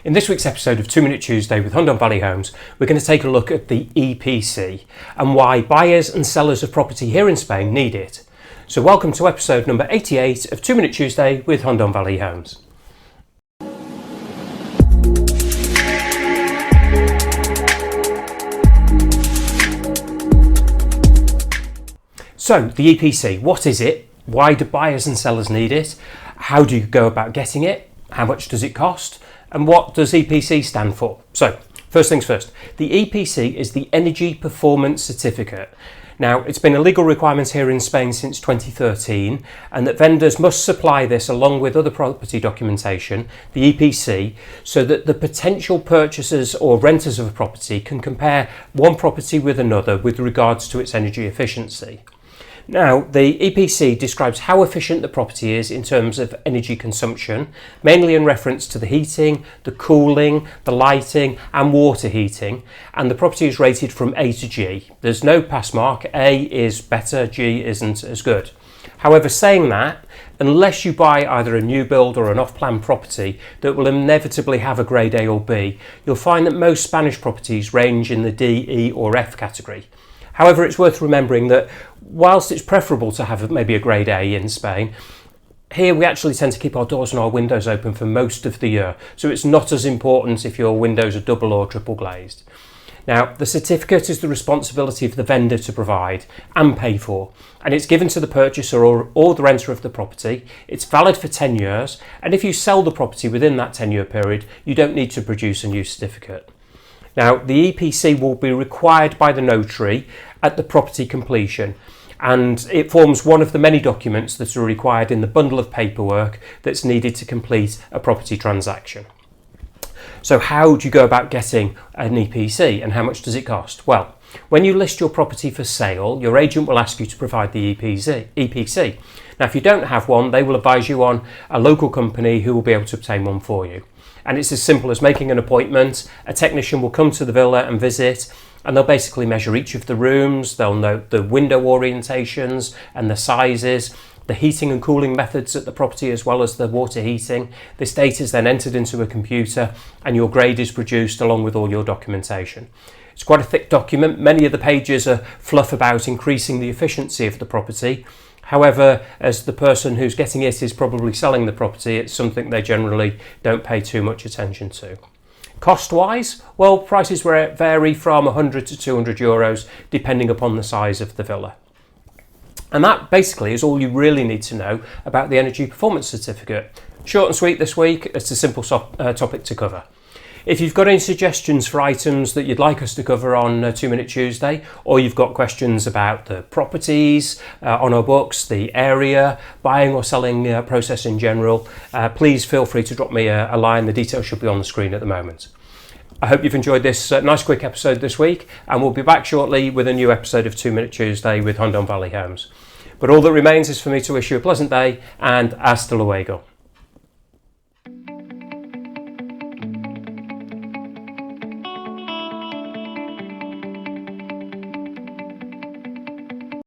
In this week's episode of 2 Minute Tuesday with Hundon Valley Homes, we're going to take a look at the EPC and why buyers and sellers of property here in Spain need it. So welcome to episode number 88 of 2 Minute Tuesday with Hundon Valley Homes. So the EPC, what is it? Why do buyers and sellers need it? How do you go about getting it? How much does it cost? And what does EPC stand for? So, first things first, the EPC is the Energy Performance Certificate. Now, it's been a legal requirement here in Spain since 2013, and that vendors must supply this along with other property documentation, the EPC, so that the potential purchasers or renters of a property can compare one property with another with regards to its energy efficiency. Now, the EPC describes how efficient the property is in terms of energy consumption, mainly in reference to the heating, the cooling, the lighting and water heating, and the property is rated from A to G. There's no pass mark. A is better, G isn't as good. However, saying that, unless you buy either a new build or an off-plan property that will inevitably have a grade A or B, you'll find that most Spanish properties range in the D, E or F category. However, it's worth remembering that whilst it's preferable to have maybe a grade A in Spain, here we actually tend to keep our doors and our windows open for most of the year. So it's not as important if your windows are double or triple glazed. Now, the certificate is the responsibility of the vendor to provide and pay for, and it's given to the purchaser or the renter of the property. It's valid for 10 years, and if you sell the property within that 10-year period, you don't need to produce a new certificate. Now, the EPC will be required by the notary at the property completion, and it forms one of the many documents that are required in the bundle of paperwork that's needed to complete a property transaction. So how do you go about getting an EPC and how much does it cost? Well, when you list your property for sale, your agent will ask you to provide the EPC. Now, if you don't have one, they will advise you on a local company who will be able to obtain one for you. And it's as simple as making an appointment. A technician will come to the villa and visit, and they'll basically measure each of the rooms. They'll note the window orientations and the sizes, the heating and cooling methods at the property, as well as the water heating. This data is then entered into a computer and your grade is produced along with all your documentation. It's quite a thick document. Many of the pages are fluff about increasing the efficiency of the property. However, as the person who's getting it is probably selling the property, it's something they generally don't pay too much attention to. Cost-wise, well, prices vary from 100 to 200 euros depending upon the size of the villa. And that basically is all you really need to know about the Energy Performance Certificate. Short and sweet this week, it's a simple topic to cover. If you've got any suggestions for items that you'd like us to cover on 2 Minute Tuesday, or you've got questions about the properties on our books, the area, buying or selling process in general, please feel free to drop me a line. The details should be on the screen at the moment. I hope you've enjoyed this nice quick episode this week, and we'll be back shortly with a new episode of 2 Minute Tuesday with Hundon Valley Homes. But all that remains is for me to wish you a pleasant day and hasta luego.